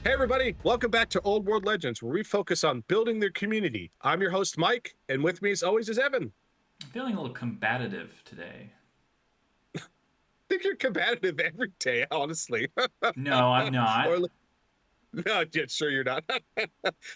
Hey, everybody, welcome back to Old World Legends, where we focus on building their community. I'm your host, Mike, and with me, as always, is Evan. I'm feeling a little combative today. I think you're combative every day, honestly. No, I'm or not. no, yeah, sure you're not.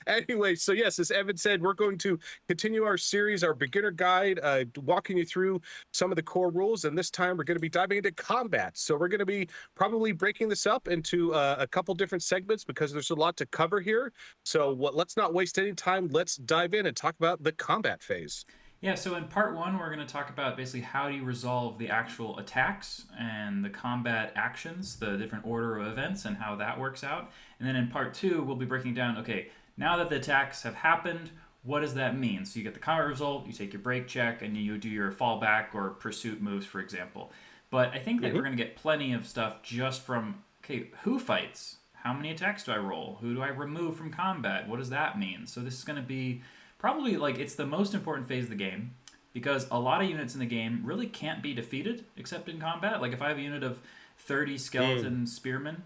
Anyway, so yes, as Evan said, we're going to continue our series, our beginner guide, walking you through some of the core rules. And this time we're going to be diving into combat. So we're going to be probably breaking this up into a couple different segments because there's a lot to cover here. So let's not waste any time. Let's dive in and talk about the combat phase. Yeah, so in part one, we're going to talk about basically how do you resolve the actual attacks and the combat actions, the different order of events, and how that works out. And then in part two, we'll be breaking down okay, now that the attacks have happened, what does that mean? So you get the combat result, you take your break check, and you do your fallback or pursuit moves, for example. But I think that we're Mhm. going to get plenty of stuff just from okay, who fights? How many attacks do I roll? Who do I remove from combat? What does that mean? So this is going to be probably like it's the most important phase of the game because a lot of units in the game really can't be defeated except in combat. Like if I have a unit of 30 Mm. skeleton spearmen,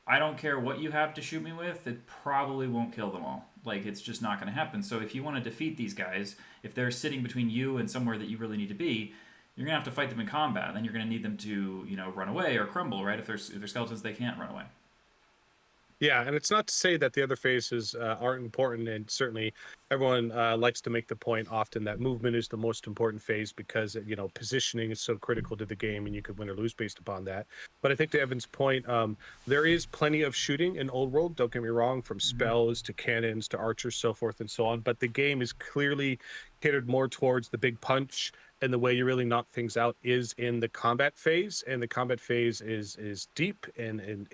I don't care what you have to shoot me with, it probably won't kill them all. Like it's just not going to happen. So if you want to defeat these guys, if they're sitting between you and somewhere that you really need to be, you're gonna have to fight them in combat. Then you're gonna need them to, run away or crumble, right? If they're skeletons, they can't run away. Yeah, and it's not to say that the other phases aren't important, and certainly everyone likes to make the point often that movement is the most important phase because positioning is so critical to the game, and you could win or lose based upon that. But I think to Evan's point, there is plenty of shooting in Old World. Don't get me wrong, from Mm-hmm. spells to cannons to archers, so forth and so on. But the game is clearly catered more towards the big punch, and the way you really knock things out is in the combat phase, and the combat phase is deep and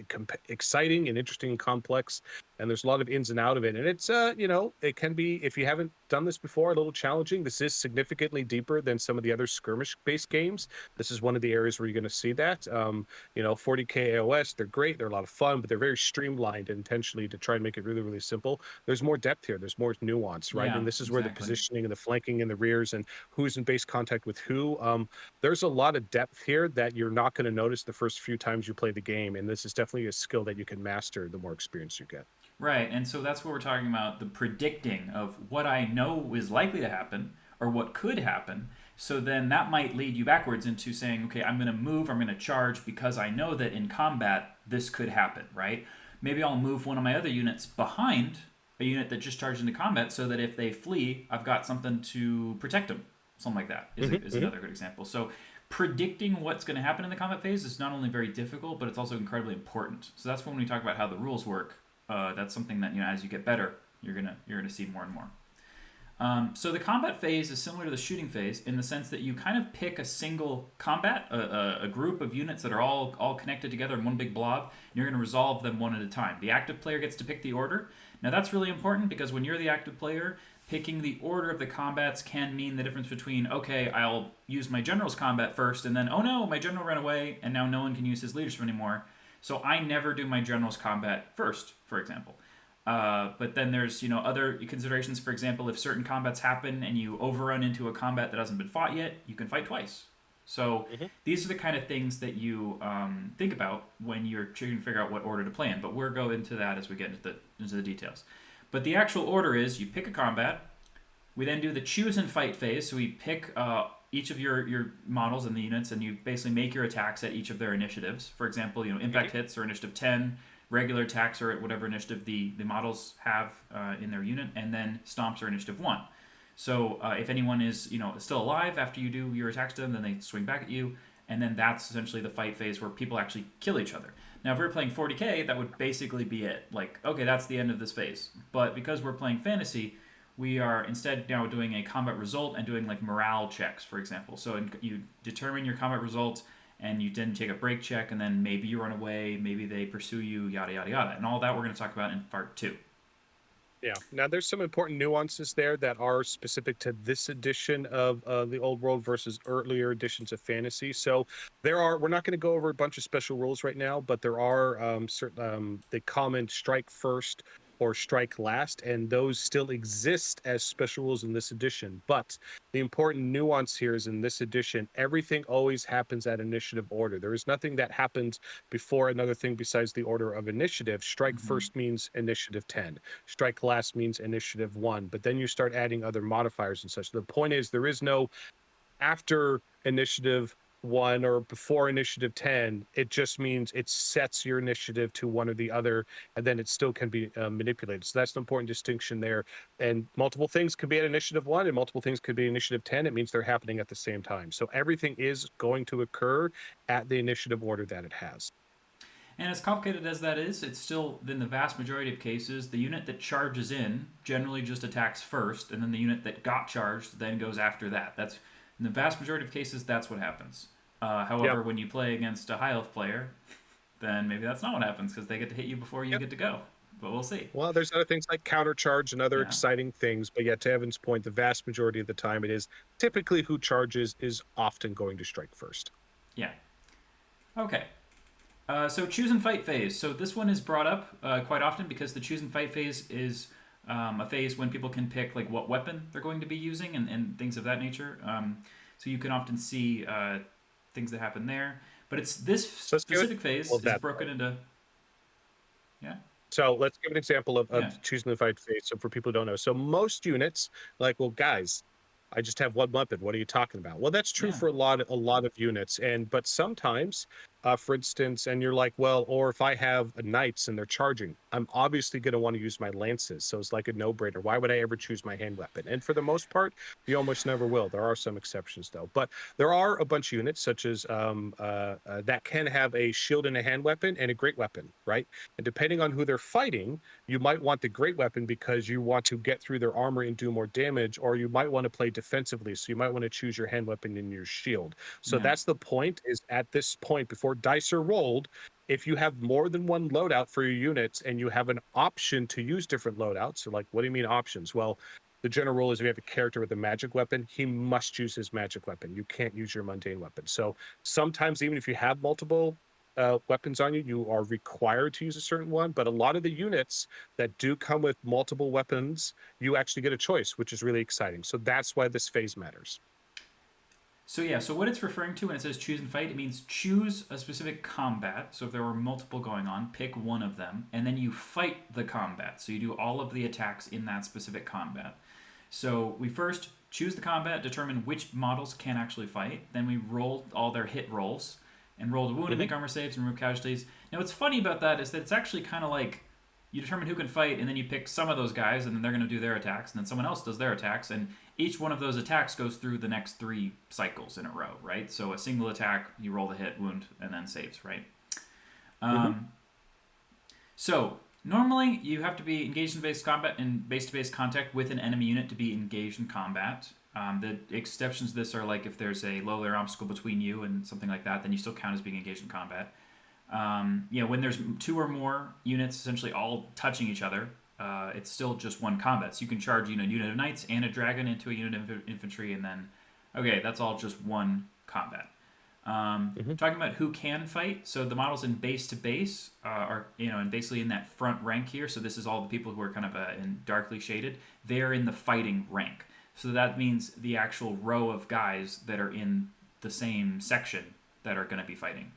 exciting and interesting and complex, and there's a lot of ins and out of it, and it's it can be, if you haven't done this before, a little challenging. This is significantly deeper than some of the other skirmish based games. This is one of the areas where you're going to see that. 40k AOS, they're great, they're a lot of fun, but they're very streamlined intentionally to try and make it really, really simple. There's more depth here, there's more nuance, right? Yeah, And this is where the exactly. positioning and the flanking and the rears and who's in base contact with who. There's a lot of depth here that you're not going to notice the first few times you play the game, and this is definitely a skill that you can master the more experience you get. Right, and so that's what we're talking about the predicting of what I know is likely to happen or what could happen. So then that might lead you backwards into saying, okay, I'm going to move, I'm going to charge because I know that in combat this could happen, right? Maybe I'll move one of my other units behind a unit that just charged into combat so that if they flee, I've got something to protect them. Something like that Hmm. is Hmm. another good example. So predicting what's going to happen in the combat phase is not only very difficult, but it's also incredibly important. So that's when we talk about how the rules work. That's something that as you get better, you're gonna see more and more. So the combat phase is similar to the shooting phase in the sense that you kind of pick a single combat, a group of units that are all connected together in one big blob, and you're going to resolve them one at a time. The active player gets to pick the order. Now that's really important because when you're the active player, picking the order of the combats can mean the difference between okay, I'll use my general's combat first, and then oh no, my general ran away, and now no one can use his leadership anymore. So I never do my general's combat first, for example. But then there's other considerations. For example, if certain combats happen and you overrun into a combat that hasn't been fought yet, you can fight twice. So Hmm. these are the kind of things that you think about when you're trying to figure out what order to play in. But we'll go into that as we get into the details. But the actual order is you pick a combat. We then do the choose and fight phase. So we pick each of your models and the units, and you basically make your attacks at each of their initiatives. For example, impact hits are initiative 10, regular attacks are at whatever initiative the models have in their unit, and then stomps are initiative 1. So if anyone is still alive after you do your attacks to them, then they swing back at you, and then that's essentially the fight phase where people actually kill each other. Now, if we were playing 40k, that would basically be it. Like, okay, that's the end of this phase. But because we're playing fantasy, we are instead now doing a combat result and doing like morale checks, for example. So you determine your combat results, and you then take a break check, and then maybe you run away, maybe they pursue you, yada yada yada, and all that we're going to talk about in part two. Yeah. Now, there's some important nuances there that are specific to this edition of the Old World versus earlier editions of Fantasy. So we're not going to go over a bunch of special rules right now, but there are certain, the common strike first. or strike last, and those still exist as special rules in this edition. But the important nuance here is in this edition, everything always happens at initiative order. There is nothing that happens before another thing besides the order of initiative. Strike Mm-hmm. first means initiative 10. Strike last means initiative 1. But then you start adding other modifiers and such. The point is, there is no after initiative 1 or before initiative 10. It just means it sets your initiative to one or the other, and then it still can be manipulated. So that's an important distinction there. And multiple things can be at initiative 1 and multiple things could be initiative 10. It means they're happening at the same time. So everything is going to occur at the initiative order that it has. And as complicated as that is, it's still, in the vast majority of cases, the unit that charges in generally just attacks first, and then the unit that got charged then goes after that. That's in the vast majority of cases, that's what happens. Yep. However, when you play against a high elf player, then maybe that's not what happens because they get to hit you before you Yep. get to go. But we'll see. Well, there's other things like countercharge and other Yeah, exciting things. But yeah, to Evan's point, the vast majority of the time, it is typically who charges is often going to strike first. yeah. Okay. So choose and fight phase. So this one is brought up quite often because the choose and fight phase is a phase when people can pick like what weapon they're going to be using and things of that nature. So you can often see things that happen there. But it's this So let's give an specific phase example of is that. broken into yeah, So let's give an example of yeah, choosing the fight phase. So for people who don't know, so most units, like, well, guys, I just have one weapon. What are you talking about? Well, that's true yeah, for a lot of units, and but sometimes, for instance, and you're like, well, or if I have knights and they're charging, I'm obviously going to want to use my lances. So it's like a no-brainer. Why would I ever choose my hand weapon? And for the most part, you almost never will. There are some exceptions though, but there are a bunch of units such as that can have a shield and a hand weapon and a great weapon, right? And depending on who they're fighting, you might want the great weapon because you want to get through their armor and do more damage, or you might want to play defensively. So you might want to choose your hand weapon and your shield. So yeah. that's the point, is at this point, before dice are rolled, if you have more than one loadout for your units and you have an option to use different loadouts, so like, what do you mean options? Well, the general rule is if you have a character with a magic weapon, he must use his magic weapon. You can't use your mundane weapon. So sometimes, even if you have multiple weapons on you, you are required to use a certain one. But a lot of the units that do come with multiple weapons, you actually get a choice, which is really exciting. So that's why this phase matters. So yeah, so what it's referring to when it says choose and fight, it means choose a specific combat. So if there were multiple going on, pick one of them, and then you fight the combat. So you do all of the attacks in that specific combat. So we first choose the combat, determine which models can actually fight. Then we roll all their hit rolls and roll the wound and Mhm. make armor saves and remove casualties. Now what's funny about that is that it's actually kind of like you determine who can fight, and then you pick some of those guys, and then they're going to do their attacks, and then someone else does their attacks, and each one of those attacks goes through the next 3 cycles in a row, right? So a single attack, you roll the hit, wound, and then saves, right? Mhm. Um, so normally you have to be engaged in base combat and base-to-base contact with an enemy unit to be engaged in combat. The exceptions to this are like if there's a low layer obstacle between you and something like that, then you still count as being engaged in combat. When there's 2 or more units essentially all touching each other, it's still just one combat. So you can charge a unit of knights and a dragon into a unit of infantry, and then okay, that's all just one combat. Mhm. Talking about who can fight, so the models in base to base are and basically in that front rank here. So this is all the people who are kind of in darkly shaded. They're in the fighting rank. So that means the actual row of guys that are in the same section that are going to be fighting.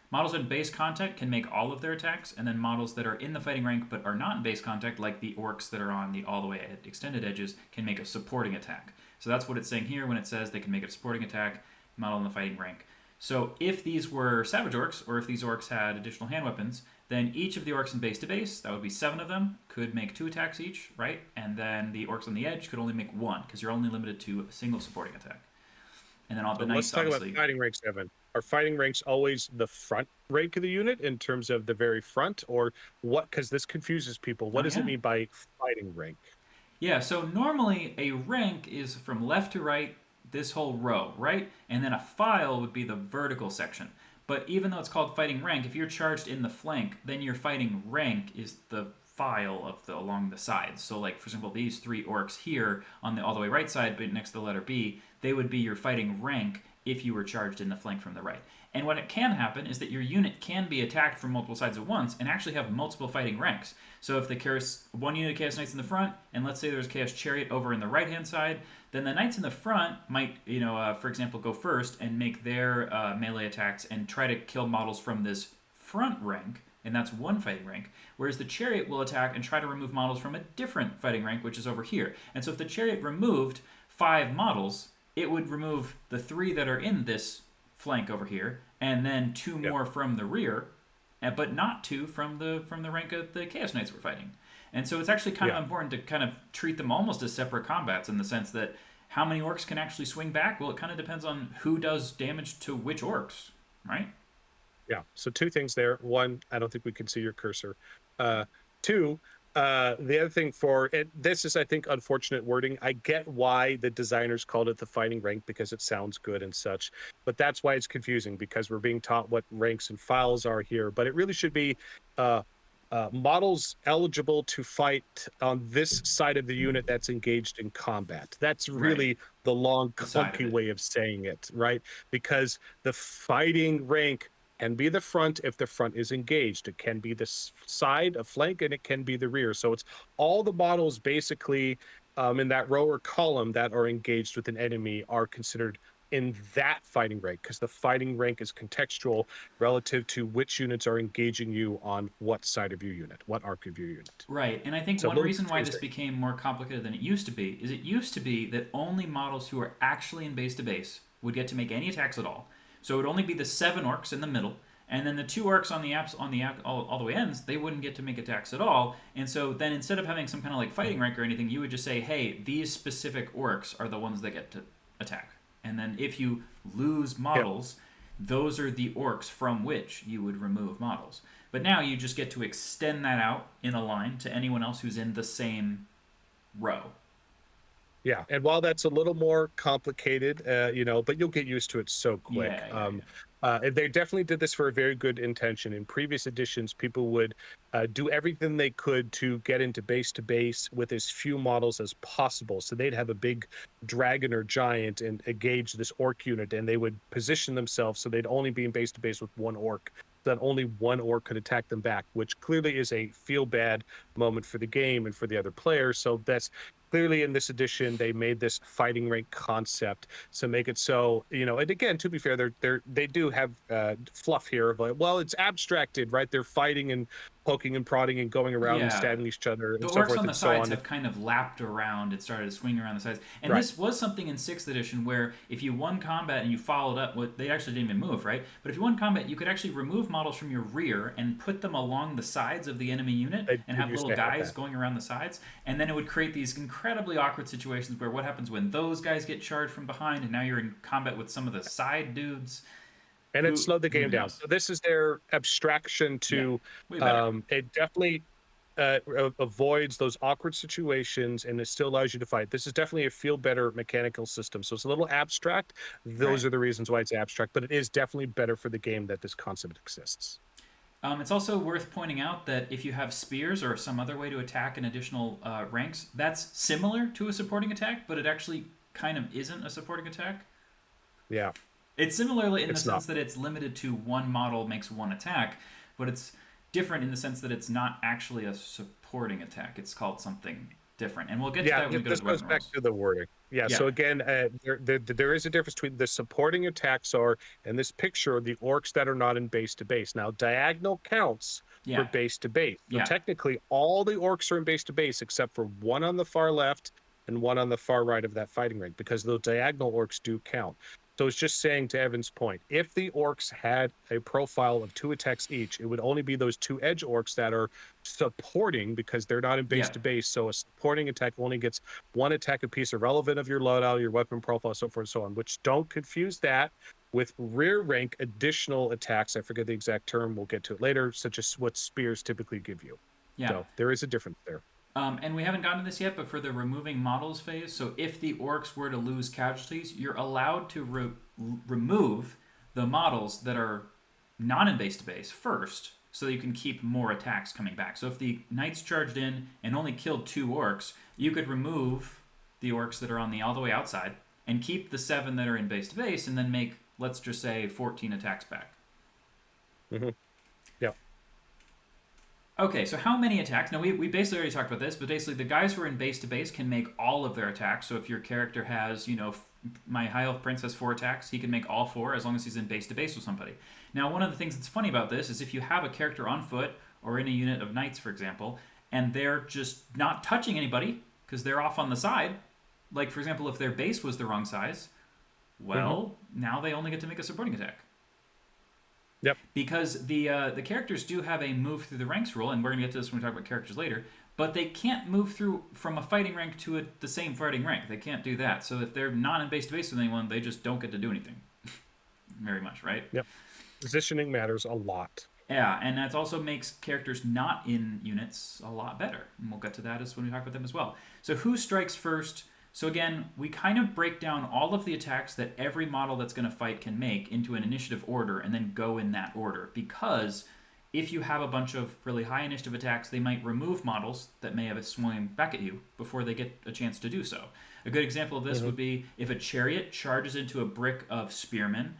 Models in base contact can make all of their attacks, and then models that are in the fighting rank but are not in base contact, like the orcs that are on the all the way at extended edges, can make a supporting attack. So that's what it's saying here when it says they can make a supporting attack, model in the fighting rank. So if these were savage orcs, or if these orcs had additional hand weapons, then each of the orcs in base to base, that would be 7 of them, could make 2 attacks each, right? And then the orcs on the edge could only make 1, because you're only limited to a single supporting attack. And then all the So let's knights, talk about obviously. fighting ranks, Evan. Are fighting ranks always the front rank of the unit in terms of the very front, or what? Because this confuses people. What Oh, does it yeah. mean by fighting rank? Yeah, so normally a rank is from left to right, this whole row, right? And then a file would be the vertical section. But even though it's called fighting rank, if you're charged in the flank, then your fighting rank is the file of the along the sides. So like for example, these 3 orcs here on the all the way right side, but next to the letter B, they would be your fighting rank if you were charged in the flank from the right. And what it can happen is that your unit can be attacked from multiple sides at once and actually have multiple fighting ranks. So if the one unit of Chaos Knights in the front, and let's say there's Chaos Chariot over in the right hand side, then the Knights in the front might, for example, go first and make their melee attacks and try to kill models from this front rank, and that's one fighting rank. Whereas the Chariot will attack and try to remove models from a different fighting rank, which is over here. And so if the Chariot removed 5 models, it would remove the 3 that are in this flank over here, and then 2 Yeah. more from the rear, but not 2 from the rank of the Chaos Knights we're fighting. And so it's actually kind Yeah. of important to kind of treat them almost as separate combats in the sense that how many orcs can actually swing back? Well, it kind of depends on who does damage to which orcs, right? Yeah. So two things there. One, I don't think we can see your cursor. Two, the other thing for it, this is, I think, unfortunate wording. I get why the designers called it the fighting rank because it sounds good and such, but that's why it's confusing because we're being taught what ranks and files are here. But it really should be uh, models eligible to fight on this side of the unit that's engaged in combat. That's Right. really the long, The side of clunky it. way of saying it, right? Because the fighting rank can be the front if the front is engaged. It can be the side, a flank, and it can be the rear. So it's all the models basically in that row or column that are engaged with an enemy are considered in that fighting rank because the fighting rank is contextual relative to which units are engaging you on what side of your unit, what arc of your unit. Right, and I think So a one little reason why this confusing. became more complicated than it used to be is it used to be that only models who are actually in base to base would get to make any attacks at all. So it would only be the 7 orcs in the middle, and then the 2 orcs on the all the way ends, they wouldn't get to make attacks at all. And so then instead of having some kind of like fighting rank or anything, you would just say, hey, these specific orcs are the ones that get to attack. And then if you lose Yep. models, those are the orcs from which you would remove models. But now you just get to extend that out in a line to anyone else who's in the same row. Yeah, and while that's a little more complicated, but you'll get used to it so quick. Yeah, yeah, yeah. And they definitely did this for a very good intention. In previous editions, people would do everything they could to get into base to base with as few models as possible. So they'd have a big dragon or giant and engage this orc unit, and they would position themselves so they'd only be in base to base with one orc. So that only one orc could attack them back, which clearly is a feel bad moment for the game and for the other players. So that's clearly in this edition they made this fighting rank concept to make it so, and again, to be fair, they do have fluff here of like, well, it's abstracted, right? They're fighting and poking and prodding and going around and Yeah, stabbing each other the and so orcs forth on the and so sides on. have kind of lapped around and started to swing around the sides. And Right. this was something in 6th edition where if you won combat and you followed up, what they actually didn't even move, right? But if you won combat, you could actually remove models from your rear and put them along the sides of the enemy unit They and did have used little to have guys that. going around the sides. And then it would create these incredibly awkward situations where what happens when those guys get charged from behind and now you're in combat with some of the side dudes? And it slowed the Who game down. knows? So this is their abstraction Yeah, to way better. it definitely avoids those awkward situations and it still allows you to fight. This is definitely a feel better mechanical system. So it's a little abstract. Right. Those are the reasons why it's abstract, but it is definitely better for the game that this concept exists. It's also worth pointing out that if you have spears or some other way to attack in additional ranks, that's similar to a supporting attack, but it actually kind of isn't a supporting attack. Yeah, It's similarly in the it's not. sense that it's limited to one model makes one attack, but it's different in the sense that it's not actually a supporting attack. It's called something different. And we'll get to Yeah, that when we go to this the goes weapon back rules. to the wording. Yeah, Yeah, so again, there is a difference between the supporting attacks are in this picture the orcs that are not in base to base. Now, diagonal counts for yeah, base to base. So yeah, technically, all the orcs are in base to base except for one on the far left and one on the far right of that fighting ring because those diagonal orcs do count. So it's just saying to Evan's point, if the orcs had a profile of 2 attacks each, it would only be those 2 edge orcs that are supporting because they're not in base yeah, to base. So a supporting attack only gets 1 attack apiece, irrelevant of your loadout, your weapon profile, so forth and so on, which don't confuse that with rear rank additional attacks. I forget the exact term. We'll get to it later, such as what spears typically give you. yeah. So there is a difference there. And we haven't gotten to this yet, but for the removing models phase, so if the orcs were to lose casualties, you're allowed to remove the models that are not in base to base first, so that you can keep more attacks coming back. So if the knights charged in and only killed 2 orcs, you could remove the orcs that are on the all the way outside and keep the 7 that are in base to base, and then make let's just say 14 attacks back. Hmm. Yeah. Okay, so how many attacks? Now, we basically already talked about this, but basically the guys who are in base to base can make all of their attacks. So if your character has, my high elf prince has 4 attacks, he can make all 4 as long as he's in base to base with somebody. Now, one of the things that's funny about this is if you have a character on foot or in a unit of knights, for example, and they're just not touching anybody because they're off on the side, like for example, if their base was the wrong size, Hmm. well, now they only get to make a supporting attack Yep. because the characters do have a move through the ranks rule, and we're gonna get to this when we talk about characters later. But they can't move through from a fighting rank to the same fighting rank. They can't do that. So if they're not in base to base with anyone, they just don't get to do anything. Very much, right? Yep. Positioning matters a lot. Yeah, and that also makes characters not in units a lot better. And we'll get to that as when we talk about them as well. So who strikes first? So again, we kind of break down all of the attacks that every model that's going to fight can make into an initiative order and then go in that order. Because if you have a bunch of really high initiative attacks, they might remove models that may have a swing back at you before they get a chance to do so. A good example of this Hmm. would be if a chariot charges into a brick of spearmen,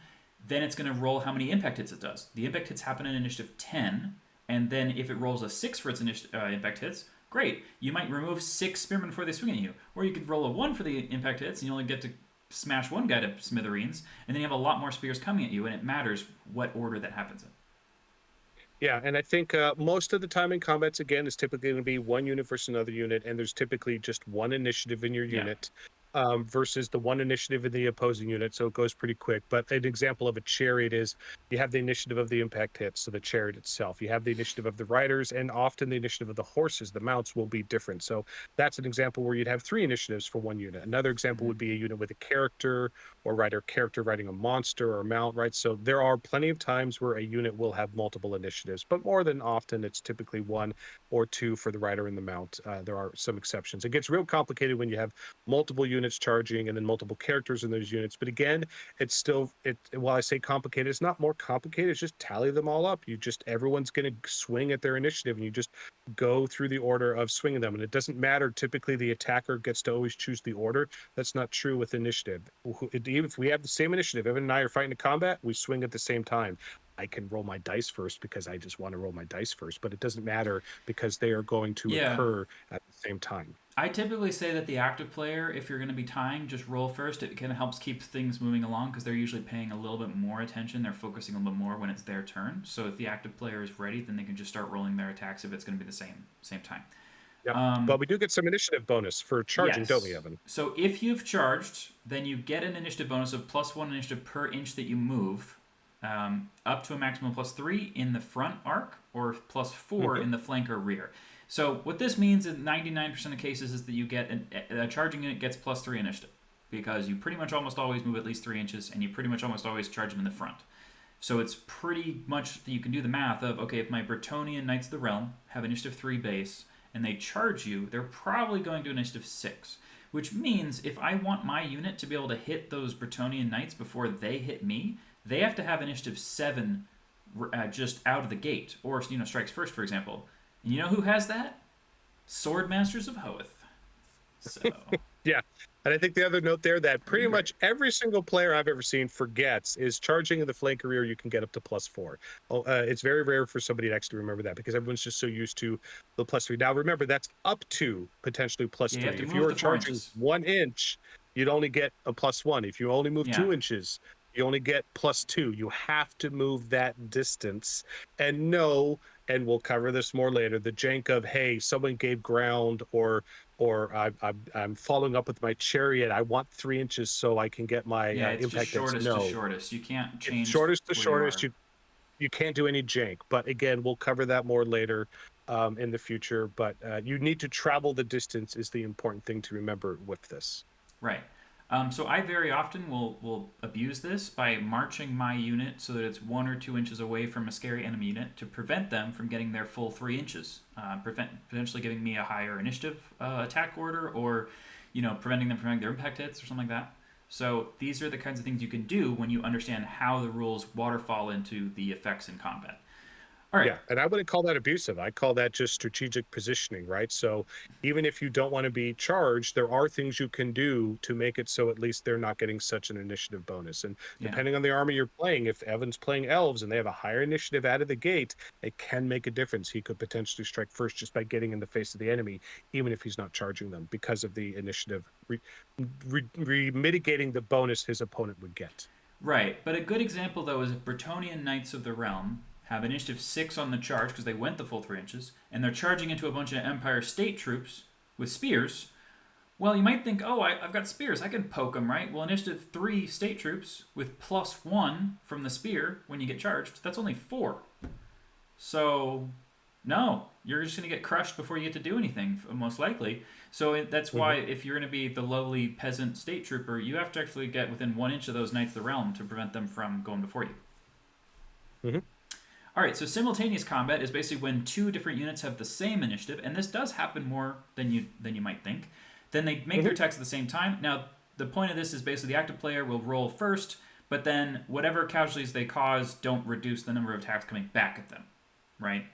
then it's going to roll how many impact hits it does. The impact hits happen in initiative 10, and then if it rolls a 6 for its impact hits, great. You might remove 6 spearmen before they swing at you. Or you could roll a 1 for the impact hits, and you only get to smash one guy to smithereens, and then you have a lot more spears coming at you, and it matters what order that happens in. Yeah, and I think most of the time in combats, again, is typically going to be one unit versus another unit, and there's typically just one initiative in your Yeah. unit versus the one initiative in the opposing unit, so it goes pretty quick. But an example of a chariot is you have the initiative of the impact hit, so the chariot itself. You have the initiative of the riders, and often the initiative of the horses, the mounts, will be different. So that's an example where you'd have 3 initiatives for one unit. Another example Mm-hmm. would be a unit with a character or rider character riding a monster or a mount, right? So there are plenty of times where a unit will have multiple initiatives, but more than often, it's typically 1 or 2 for the rider and the mount. There are some exceptions. It gets real complicated when you have multiple units charging and then multiple characters in those units. But again, it's still while I say complicated, it's not more complicated. It's just tally them all up. You just everyone's going to swing at their initiative, and you just go through the order of swinging them. And it doesn't matter. Typically, the attacker gets to always choose the order. That's not true with initiative. Even if we have the same initiative, Evan and I are fighting a combat, we swing at the same time. I can roll my dice first because I just want to roll my dice first, but it doesn't matter because they are going to Yeah. occur at the same time. I typically say that the active player, if you're going to be tying, just roll first. It kind of helps keep things moving along because they're usually paying a little bit more attention. They're focusing a little bit more when it's their turn. So if the active player is ready, then they can just start rolling their attacks if it's going to be the same time. Yep. But Um, we do get some initiative bonus for charging, don't we, yes. Evan? So if you've charged, then you get an initiative bonus of +1 initiative per inch that you move, up to a maximum +3 in the front arc or +4 Hmm. in the flank or rear. So what this means in 99% of cases is that you get a charging unit gets +3 initiative because you pretty much almost always move at least 3 inches and you pretty much almost always charge them in the front. So it's pretty much you can do the math of okay, if my Bretonnian Knights of the Realm have initiative 3 base and they charge you, they're probably going to initiative 6. Which means if I want my unit to be able to hit those Bretonnian Knights before they hit me, they have to have initiative 7 just out of the gate, or strikes first, for example. And you know who has that? Swordmasters of Hoeth. So Yeah. And I think the other note there that pretty pretty great. much every single player I've ever seen forgets is charging in the flank career, you can get up to +4. Oh, it's very rare for somebody to actually remember that because everyone's just so used to the +3. Now, remember, that's up to potentially Yeah, you have +3. to If you move are the four charging inches. 1 inch, you'd only get a +1. If you only move Yeah, 2 inches, you only get +2. You have to move that distance. And no, and we'll cover this more later, the jank of, hey, someone gave ground or I'm following up with my chariot. I want 3 inches so I can get my yeah, it's just impact hits. shortest to No, shortest. You can't it's change shortest to where you shortest. are. You can't do any jank. But again, we'll cover that more later in the future. But you need to travel the distance is the important thing to remember with this. Right. So I very often will abuse this by marching my unit so that it's 1 or 2 inches away from a scary enemy unit to prevent them from getting their full 3 inches, potentially giving me a higher initiative attack order, or preventing them from having their impact hits or something like that. So these are the kinds of things you can do when you understand how the rules waterfall into the effects in combat. All right. Yeah, and I wouldn't call that abusive. I call that just strategic positioning, right? So even if you don't want to be charged, there are things you can do to make it so at least they're not getting such an initiative bonus. And Yeah. depending on the army you're playing, if Evan's playing elves and they have a higher initiative out of the gate, it can make a difference. He could potentially strike first just by getting in the face of the enemy, even if he's not charging them because of the initiative mitigating the bonus his opponent would get. Right, but a good example though is if Bretonnian Knights of the Realm have initiative 6 on the charge because they went the full 3 inches, and they're charging into a bunch of Empire State troops with spears. Well, you might think, oh, I've got spears, I can poke them, right? Well, initiative 3 state troops with +1 from the spear when you get charged, that's only 4. So, no, you're just going to get crushed before you get to do anything, most likely. So that's why Mhm. if you're going to be the lowly peasant state trooper, you have to actually get within 1 inch of those Knights of the Realm to prevent them from going before you. Mhm. All right, so simultaneous combat is basically when two different units have the same initiative, and this does happen more than you might think. Then they make their Mhm. attacks at the same time. Now, the point of this is basically the active player will roll first, but then whatever casualties they cause don't reduce the number of attacks coming back at them, right?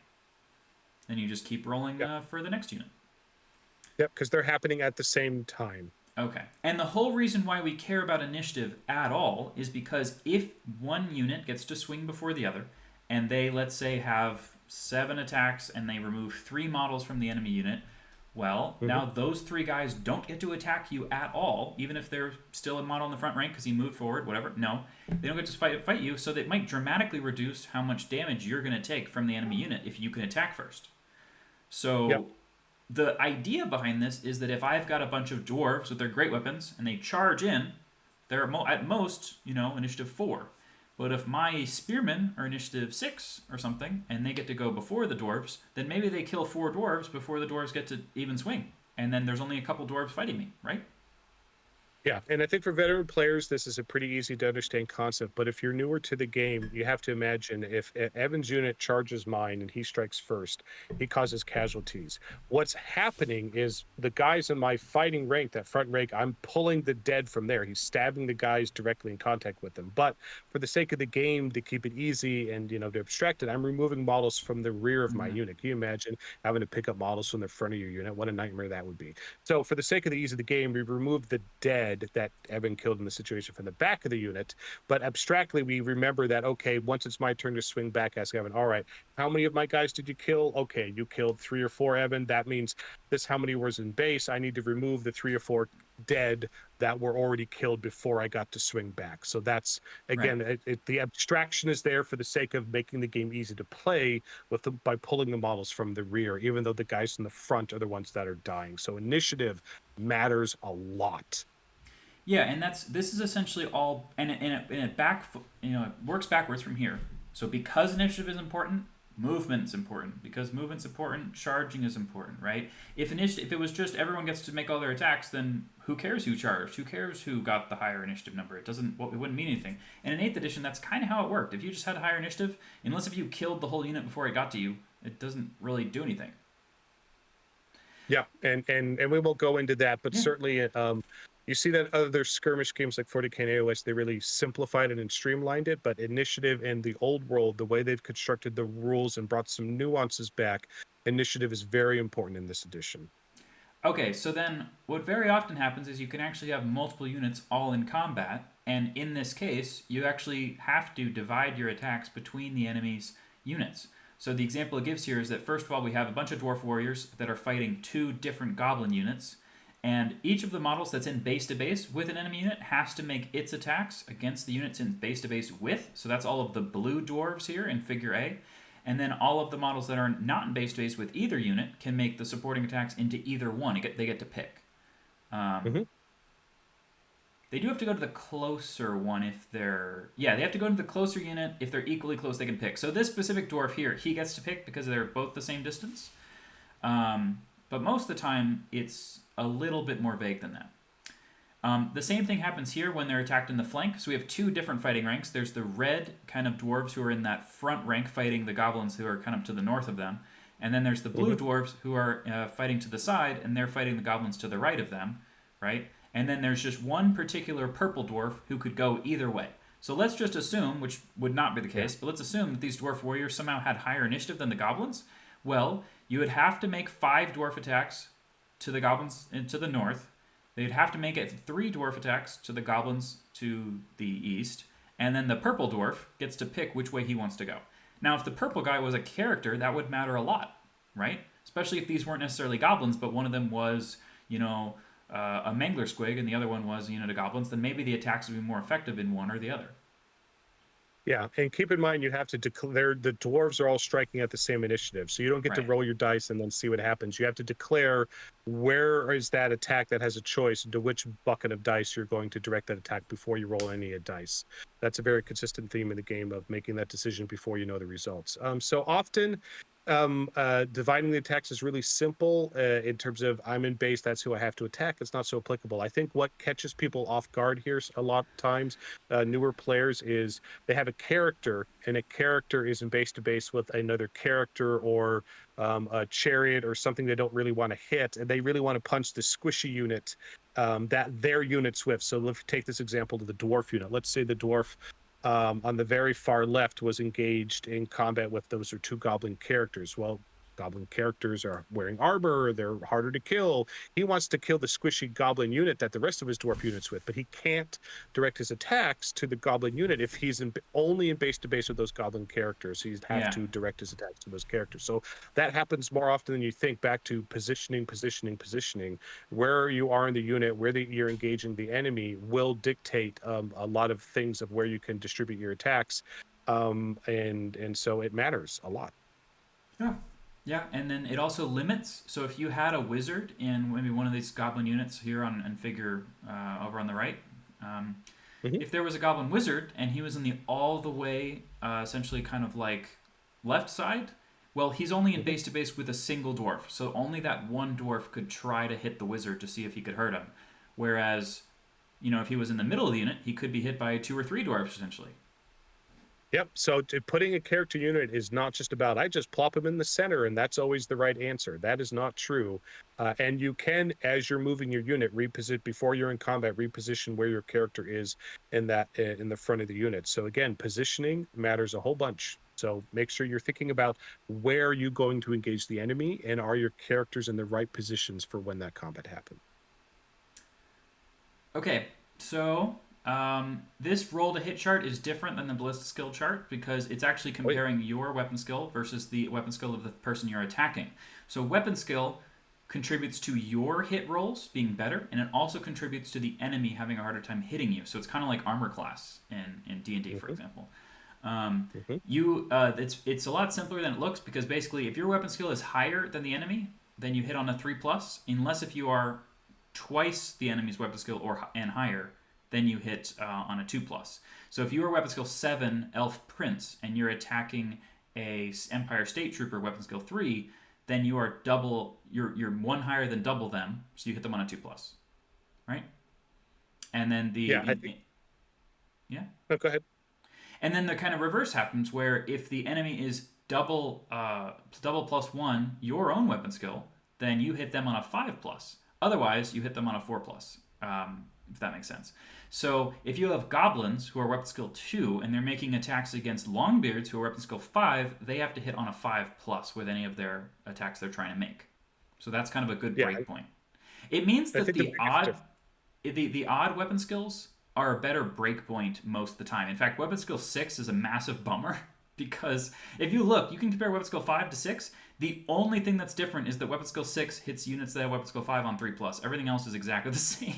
Then you just keep rolling Yep. for the next unit. Yep. Because they're happening at the same time. Okay. And the whole reason why we care about initiative at all is because if one unit gets to swing before the other, and they, let's say, have 7 attacks and they remove 3 models from the enemy unit, well, Mhm. now those 3 guys don't get to attack you at all, even if they're still a model in the front rank because he moved forward, whatever. No, they don't get to fight you, so that might dramatically reduce how much damage you're going to take from the enemy unit if you can attack first. Yep. So the idea behind this is that if I've got a bunch of dwarves with their great weapons and they charge in, they're at most, initiative 4. But if my spearmen are initiative 6 or something and they get to go before the dwarves, then maybe they kill 4 dwarves before the dwarves get to even swing. And then there's only a couple dwarves fighting me, right? Yeah, and I think for veteran players, this is a pretty easy to understand concept. But if you're newer to the game, you have to imagine if Evan's unit charges mine and he strikes first, he causes casualties. What's happening is the guys in my fighting rank, that front rank, I'm pulling the dead from there. He's stabbing the guys directly in contact with them. But for the sake of the game, to keep it easy and to abstract it, I'm removing models from the rear of my Mm-hmm. unit. Can you imagine having to pick up models from the front of your unit? What a nightmare that would be. So, for the sake of the ease of the game, we remove the dead that Evan killed in the situation from the back of the unit. But abstractly, we remember that, okay, once it's my turn to swing back, ask Evan, all right, how many of my guys did you kill? Okay, you killed 3 or 4, Evan. That means this how many was in base. I need to remove the 3 or 4 dead that were already killed before I got to swing back. So that's Right. again, the abstraction is there for the sake of making the game easy to play by pulling the models from the rear, even though the guys in the front are the ones that are dying. So initiative matters a lot. Yeah, and this is essentially all, and it works backwards from here. So because initiative is important, movement's important. Because movement's important, charging is important, right? If it was just everyone gets to make all their attacks, then who cares who charged? Who cares who got the higher initiative number? It wouldn't mean anything. And in eighth edition, that's kind of how it worked. If you just had a higher initiative, unless if you killed the whole unit before it got to you, it doesn't really do anything. Yeah, and we won't go into that, but Yeah. certainly, you see that other skirmish games like 40K and AOS, they really simplified it and streamlined it. But initiative and the old world, the way they've constructed the rules and brought some nuances back, initiative is very important in this edition. Okay, so then what very often happens is you can actually have multiple units all in combat, and in this case, you actually have to divide your attacks between the enemy's units. So the example it gives here is that first of all, we have a bunch of dwarf warriors that are fighting 2 different goblin units, and each of the models that's in base to base with an enemy unit has to make its attacks against the units in base to base with. So that's all of the blue dwarves here in figure A. And then all of the models that are not in base to base with either unit can make the supporting attacks into either one. They get to pick. Um, Hmm. they do have to go to the closer one if they're. Yeah, they have to go to the closer unit. If they're equally close, they can pick. So this specific dwarf here, he gets to pick because they're both the same distance. But most of the time, it's a little bit more vague than that. The same thing happens here when they're attacked in the flank. So we have 2 different fighting ranks. There's the red kind of dwarves who are in that front rank fighting the goblins who are kind of to the north of them. And then there's the blue Hmm. dwarves who are fighting to the side and they're fighting the goblins to the right of them, right? And then there's just one particular purple dwarf who could go either way. So let's just assume, which would not be the Yeah. case, but let's assume that these dwarf warriors somehow had higher initiative than the goblins. Well, you would have to make 5 dwarf attacks to the goblins to the north. They'd have to make it 3 dwarf attacks to the goblins to the east, and then the purple dwarf gets to pick which way he wants to go. Now, if the purple guy was a character, that would matter a lot, right? Especially if these weren't necessarily goblins, but one of them was, a mangler squig and the other one was a unit of goblins, then maybe the attacks would be more effective in one or the other. Yeah, and keep in mind you have to declare the dwarves are all striking at the same initiative, so you don't get to Right. roll your dice and then see what happens. You have to declare where is that attack that has a choice into which bucket of dice you're going to direct that attack before you roll any dice. That's a very consistent theme in the game of making that decision before you know the results. So often dividing the attacks is really simple in terms of I'm in base, that's who I have to attack. It's not so applicable. I think what catches people off guard here a lot of times, newer players, is they have a character, and a character is in base to base with another character or a chariot or something they don't really want to hit, and they really want to punch the squishy unit that their unit's with. So let's take this example to the dwarf unit. Let's say the dwarf on the very far left was engaged in combat with those are two goblin characters. Well, goblin characters are wearing armor, they're harder to kill. He wants to kill the squishy goblin unit that the rest of his dwarf units with, but he can't direct his attacks to the goblin unit if he's only in base to base with those goblin characters. He'd have Yeah. to direct his attacks to those characters. So that happens more often than you think. Back to positioning, positioning, positioning. Where you are in the unit, where you're engaging the enemy will dictate a lot of things of where you can distribute your attacks. And so it matters a lot. Yeah. Yeah, and then it also limits. So if you had a wizard in maybe one of these goblin units here on figure over on the right, um, Mhm. if there was a goblin wizard and he was in the all the way essentially kind of like left side, well, he's only in Mhm. base to base with a single dwarf. So only that one dwarf could try to hit the wizard to see if he could hurt him. Whereas, if he was in the middle of the unit, he could be hit by 2 or 3 dwarfs essentially. Yep. So putting a character unit is not just about I just plop him in the center and that's always the right answer. That is not true. And you can, as you're moving your unit, reposition before you're in combat. Reposition where your character is in that in the front of the unit. So again, positioning matters a whole bunch. So make sure you're thinking about where are you going to engage the enemy, and are your characters in the right positions for when that combat happens. Okay, so this roll to hit chart is different than the ballista skill chart because it's actually Oh yeah. comparing your weapon skill versus the weapon skill of the person you're attacking. So weapon skill contributes to your hit rolls being better, and it also contributes to the enemy having a harder time hitting you. So it's kind of like armor class in D&D, for Hmm. example. Um, Hmm. it's a lot simpler than it looks because basically, if your weapon skill is higher than the enemy, then you hit on a 3+. Unless if you are twice the enemy's weapon skill and higher, then you hit on a 2+. So if you are weapon skill 7 Elf Prince and you're attacking a Empire State Trooper weapon skill 3, then you are double. You're one higher than double them, so you hit them on a 2+, right? And then Yeah, I think. yeah, No, go ahead. and then the kind of reverse happens where if the enemy is double +1 your own weapon skill, then you hit them on a 5+. Otherwise, you hit them on a 4+. If that makes sense. So if you have goblins who are weapon skill 2 and they're making attacks against longbeards who are weapon skill 5, they have to hit on a 5+ with any of their attacks they're trying to make. So that's kind of a good Yeah, break point. It means I that think the biggest difference. the odd weapon skills are a better breakpoint most of the time. In fact, weapon skill 6 is a massive bummer because if you look, you can compare weapon skill 5 to 6. The only thing that's different is that weapon skill 6 hits units that have weapon skill 5 on 3+. Everything else is exactly the same.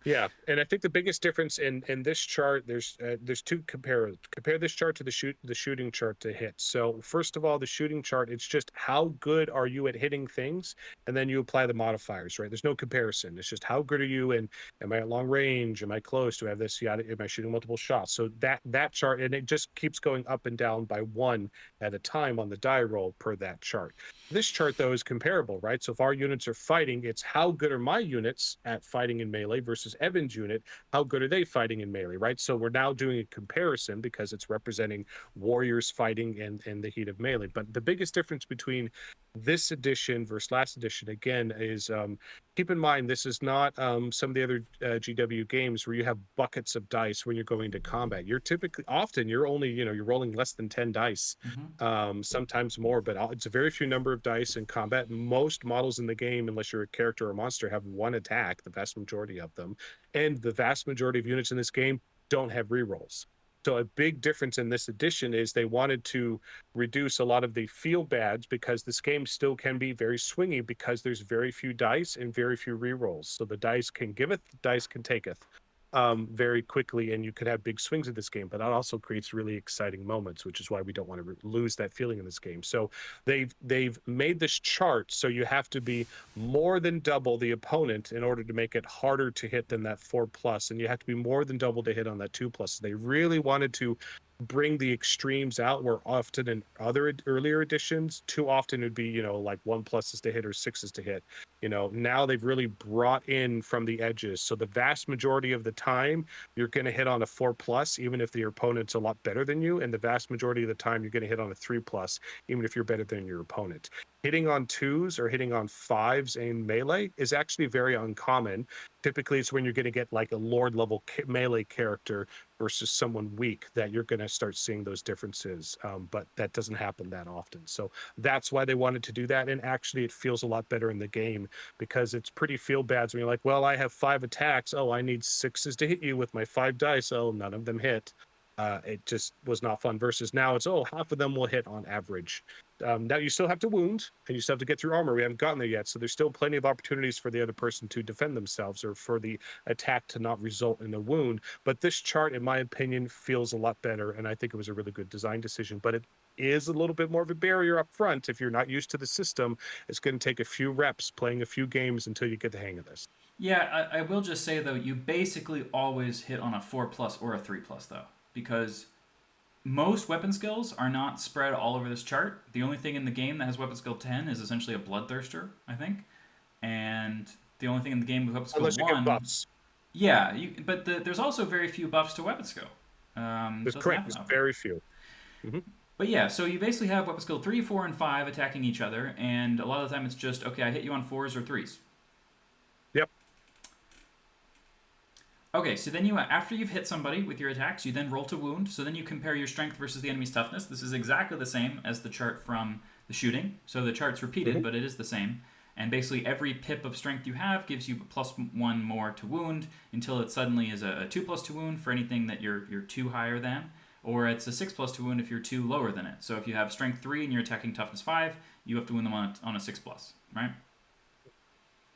Yeah, and I think the biggest difference in this chart, there's two compare this chart to the shooting chart to hit. So first of all, the shooting chart, it's just how good are you at hitting things, and then you apply the modifiers, right? There's no comparison. It's just how good are you, and am I at long range? Am I close? Do I have this? Yeah, am I shooting multiple shots? So that chart, and it just keeps going up and down by one at a time on the die roll per that chart. This chart, though, is comparable, right? So if our units are fighting, it's how good are my units at fighting in melee versus versus Evan's unit, how good are they fighting in melee, right? So we're now doing a comparison because it's representing warriors fighting in the heat of melee. But the biggest difference between this edition versus last edition, again, is keep in mind this is not some of the other GW games where you have buckets of dice when you're going to combat. You're typically often you're only you're rolling less than 10 dice, Mm-hmm. sometimes more, but it's a very few number of dice in combat. Most models in the game, unless you're a character or monster, have one attack, the vast majority of them, and the vast majority of units in this game don't have rerolls. So a big difference in this edition is they wanted to reduce a lot of the feel bads because this game still can be very swingy because there's very few dice and very few rerolls. So the dice can giveth, the dice can taketh very quickly, and you could have big swings in this game. But that also creates really exciting moments, which is why we don't want to lose that feeling in this game. So they've made this chart so you have to be more than double the opponent in order to make it harder to hit than that 4+, and you have to be more than double to hit on that 2+. They really wanted to bring the extremes out where often in other earlier editions too often it'd be like 1+s to hit or 6s to hit. Now they've really brought in from the edges, so the vast majority of the time you're going to hit on a 4+, even if your opponent's a lot better than you, and the vast majority of the time you're going to hit on a 3+, even if you're better than your opponent. Hitting on 2s or hitting on 5s in melee is actually very uncommon. Typically it's when you're going to get like a lord level melee character versus someone weak that you're going to start seeing those differences. But that doesn't happen that often. So that's why they wanted to do that. And actually, it feels a lot better in the game because it's pretty feel bad when you're like, well, I have 5 attacks. Oh, I need 6s to hit you with my 5 dice. Oh, none of them hit. It just was not fun. Versus now it's, oh, half of them will hit on average. Now you still have to wound and you still have to get through armor. We haven't gotten there yet. So there's still plenty of opportunities for the other person to defend themselves or for the attack to not result in a wound. But this chart, in my opinion, feels a lot better. And I think it was a really good design decision. But it is a little bit more of a barrier up front. If you're not used to the system, it's going to take a few reps playing a few games until you get the hang of this. Yeah, I will just say though, you basically always hit on a 4+ or a 3+ though, because most weapon skills are not spread all over this chart. The only thing in the game that has weapon skill 10 is essentially a bloodthirster, I think, and the only thing in the game with weapon skill Unless you get 1, buffs. yeah, but there's also very few buffs to weapon skill. That's Doesn't correct. happen There's often. very few. Mm-hmm. But yeah, so you basically have weapon skill 3, 4, and 5 attacking each other, and a lot of the time it's just, okay, I hit you on 4s or 3s. Yep. Okay, so then after you've hit somebody with your attacks, you then roll to wound. So then you compare your strength versus the enemy's toughness. This is exactly the same as the chart from the shooting. So the chart's repeated, Mm-hmm. but it is the same. And basically every pip of strength you have gives you +1 more to wound until it suddenly is a 2+ to wound for anything that you're 2 higher than, or it's a 6+ to wound if you're 2 lower than it. So if you have strength 3 and you're attacking toughness 5, you have to wound them on a 6+, right?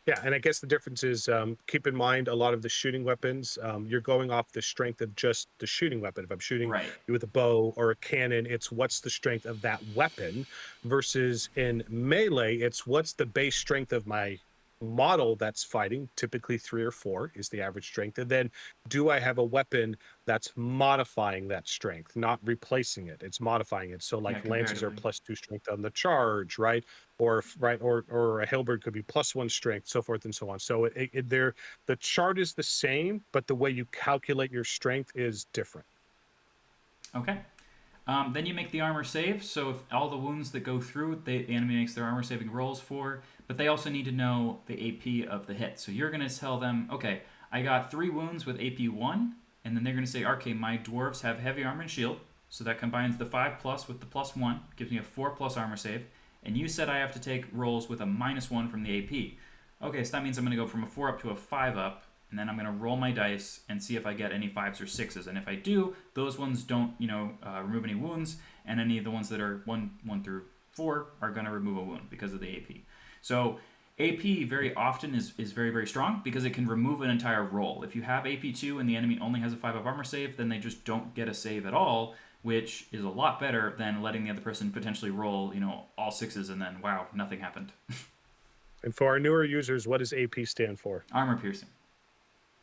Yeah, and I guess the difference is keep in mind a lot of the shooting weapons, you're going off the strength of just the shooting weapon. If I'm shooting Right. you with a bow or a cannon, it's what's the strength of that weapon, versus in melee, it's what's the base strength of my model that's fighting. Typically 3 or 4 is the average strength. And then do I have a weapon that's modifying that strength, not replacing it? It's modifying it. So Yeah, like lances are comparatively. +2 strength on the charge, right? Or a halberd could be +1 strength, so forth and so on. So the chart is the same, but the way you calculate your strength is different. Okay. Then you make the armor save. So if all the wounds that go through, the enemy makes their armor saving rolls for. But they also need to know the AP of the hit. So you're going to tell them, okay, I got 3 wounds with AP 1, and then they're going to say, okay, my dwarves have heavy armor and shield. So that combines the 5+ with the +1, gives me a 4+ armor save. And you said I have to take rolls with a -1 from the AP. Okay, so that means I'm going to go from a 4 up to a 5 up, and then I'm going to roll my dice and see if I get any 5s or 6s. And if I do, those ones don't, remove any wounds, and any of the ones that are 1 through 4 are going to remove a wound because of the AP. So AP very often is very, very strong because it can remove an entire roll. If you have AP2 and the enemy only has a 5 up armor save, then they just don't get a save at all, which is a lot better than letting the other person potentially roll, all 6s and then, wow, nothing happened. And for our newer users, what does AP stand for? Armor piercing.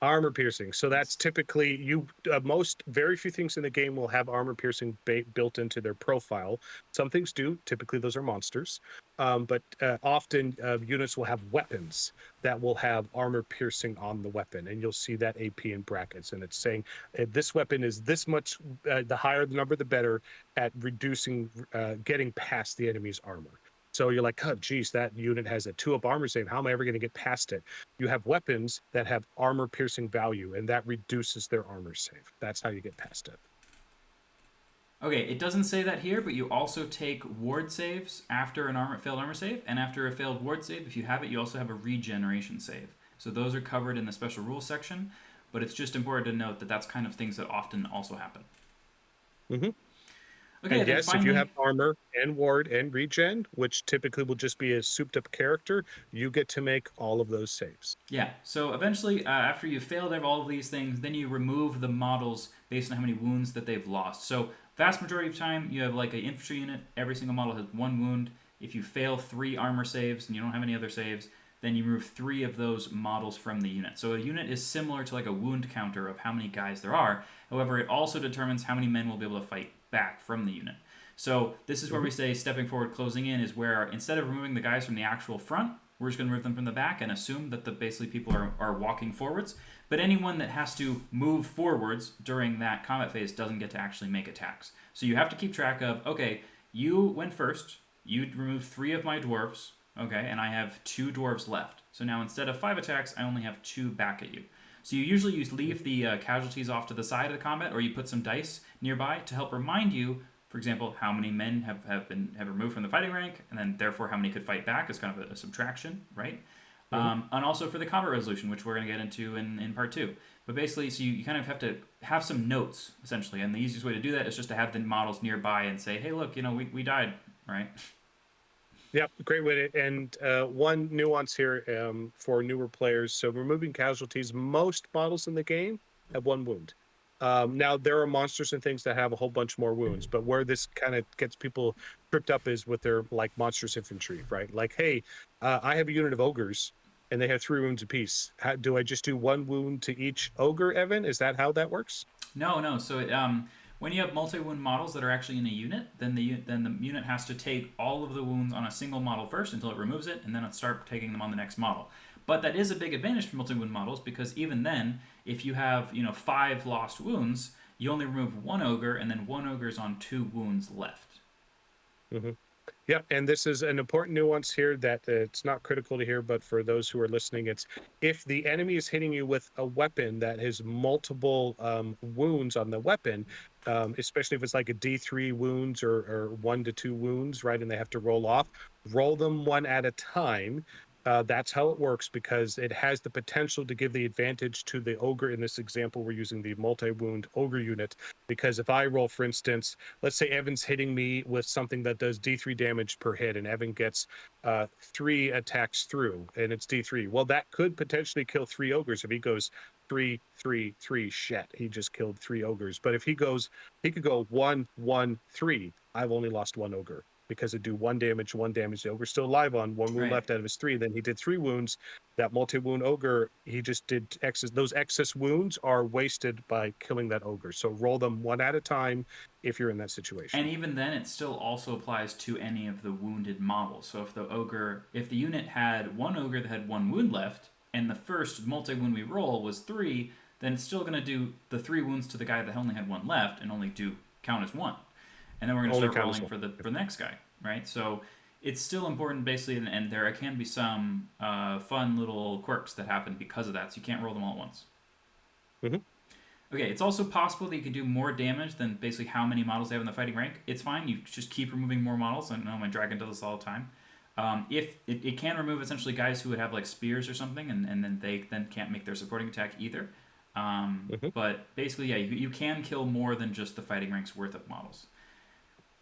Armor piercing. So that's typically most very few things in the game will have armor piercing built into their profile. Some things do. Typically, those are monsters. But often units will have weapons that will have armor piercing on the weapon, and you'll see that AP in brackets, and it's saying this weapon is this much. The higher the number, the better at reducing, getting past the enemy's armor. So you're like, oh, geez, that unit has a 2-up armor save. How am I ever going to get past it? You have weapons that have armor piercing value, and that reduces their armor save. That's how you get past it. Okay, it doesn't say that here, but you also take ward saves after an failed armor save, and after a failed ward save, if you have it, you also have a regeneration save. So those are covered in the special rules section, but it's just important to note that that's kind of things that often also happen. Mm-hmm. Okay, And then yes, if you have finally, armor and ward and regen, which typically will just be a souped up character, you get to make all of those saves. yeah. So eventually, after you've failed at all of these things, then you remove the models based on how many wounds that they've lost. So vast majority of time, you have like an infantry unit. Every single model has 1 wound. If you fail 3 armor saves and you don't have any other saves, then you remove 3 of those models from the unit. So a unit is similar to like a wound counter of how many guys there are. However, it also determines how many men will be able to fight back from the unit. So this is where Mm-hmm. we say stepping forward, closing in is where instead of removing the guys from the actual front, we're just going to remove them from the back and assume that the basically people are walking forwards. But anyone that has to move forwards during that combat phase doesn't get to actually make attacks. So you have to keep track of, okay, you went first, you removed 3 of my dwarves, okay, and I have 2 dwarves left. So now instead of 5 attacks, I only have 2 back at you. So you usually leave the casualties off to the side of the combat, or you put some dice nearby to help remind you, for example, how many men have removed from the fighting rank, and then therefore how many could fight back is kind of a subtraction, right? Mm-hmm. And also for the combat resolution, which we're going to get into in part 2. But basically, so you kind of have to have some notes, essentially, and the easiest way to do that is just to have the models nearby and say, hey, look, we died, right? Yep, great way to. And one nuance here for newer players. So removing casualties, most models in the game have 1 wound. Now there are monsters and things that have a whole bunch more wounds, but where this kind of gets people tripped up is with their like monstrous infantry, right? Like, hey, I have a unit of ogres and they have 3 wounds apiece. Do I just do 1 wound to each ogre, Evan? Is that how that works? No, no. So when you have multi-wound models that are actually in a unit, then the unit has to take all of the wounds on a single model first until it removes it, and then it start taking them on the next model. But that is a big advantage for multi-wound models because even then, if you have 5 lost wounds, you only remove 1 ogre, and then 1 ogre is on 2 wounds left. Mm-hmm. Yeah, and this is an important nuance here that it's not critical to hear, but for those who are listening, it's if the enemy is hitting you with a weapon that has multiple wounds on the weapon, especially if it's like a D3 wounds or 1 to 2 wounds, right? And they have to roll them one at a time. That's how it works because it has the potential to give the advantage to the ogre. In this example, we're using the multi-wound ogre unit because if I roll, for instance, let's say Evan's hitting me with something that does D3 damage per hit, and Evan gets 3 attacks through, and it's D3. Well, that could potentially kill 3 ogres if he goes 3, 3, 3. Shit, he just killed 3 ogres. But if he could go 1, 1, 3. I've only lost 1 ogre because it do 1 damage, 1 damage. The ogre's still alive on 1 wound Right. left out of his 3. Then he did 3 wounds. That multi-wound ogre, he just did excess. Those excess wounds are wasted by killing that ogre. So roll them one at a time if you're in that And situation. even then, it still also applies to any of the wounded models. So if the unit had 1 ogre that had 1 wound left, and the first multi-wound we roll was 3, then it's still going to do the 3 wounds to the guy that only had 1 left and only do count as 1. And then we're going to Only start count as rolling one. for the next guy, right? So it's still important, basically, and there can be some fun little quirks that happen because of that. So you can't roll them all at once. Hmm. Okay, it's also possible that you can do more damage than basically how many models they have in the fighting rank. It's fine. You just keep removing more models. I know my dragon does this all the time. If it can remove essentially guys who would have like spears or something, and then they then can't make their supporting attack either. Hmm. But basically, yeah, you can kill more than just the fighting rank's worth of models.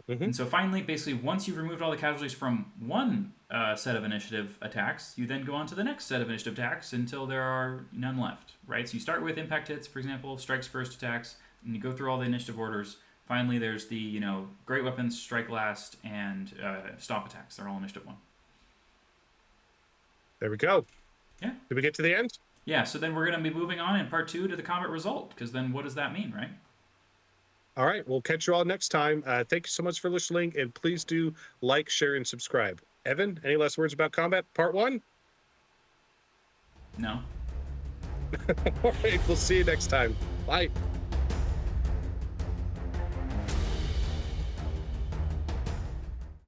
Hmm. And so finally, basically, once you've removed all the casualties from one set of initiative attacks, you then go on to the next set of initiative attacks until there are none left, right? So you start with impact hits, for example, strikes first attacks, and you go through all the initiative orders. Finally, there's the great weapons, strike last, and stomp attacks. They're all initiative 1. There we go. Yeah, Did we get to the end? Yeah, so then we're going to be moving on in part 2 to the combat result, because then what does that mean, right? All right, we'll catch you all next time. Thank you so much for listening, and please do like, share, and subscribe. Evan, any last words about combat part 1? No. All right, we'll see you next time. Bye.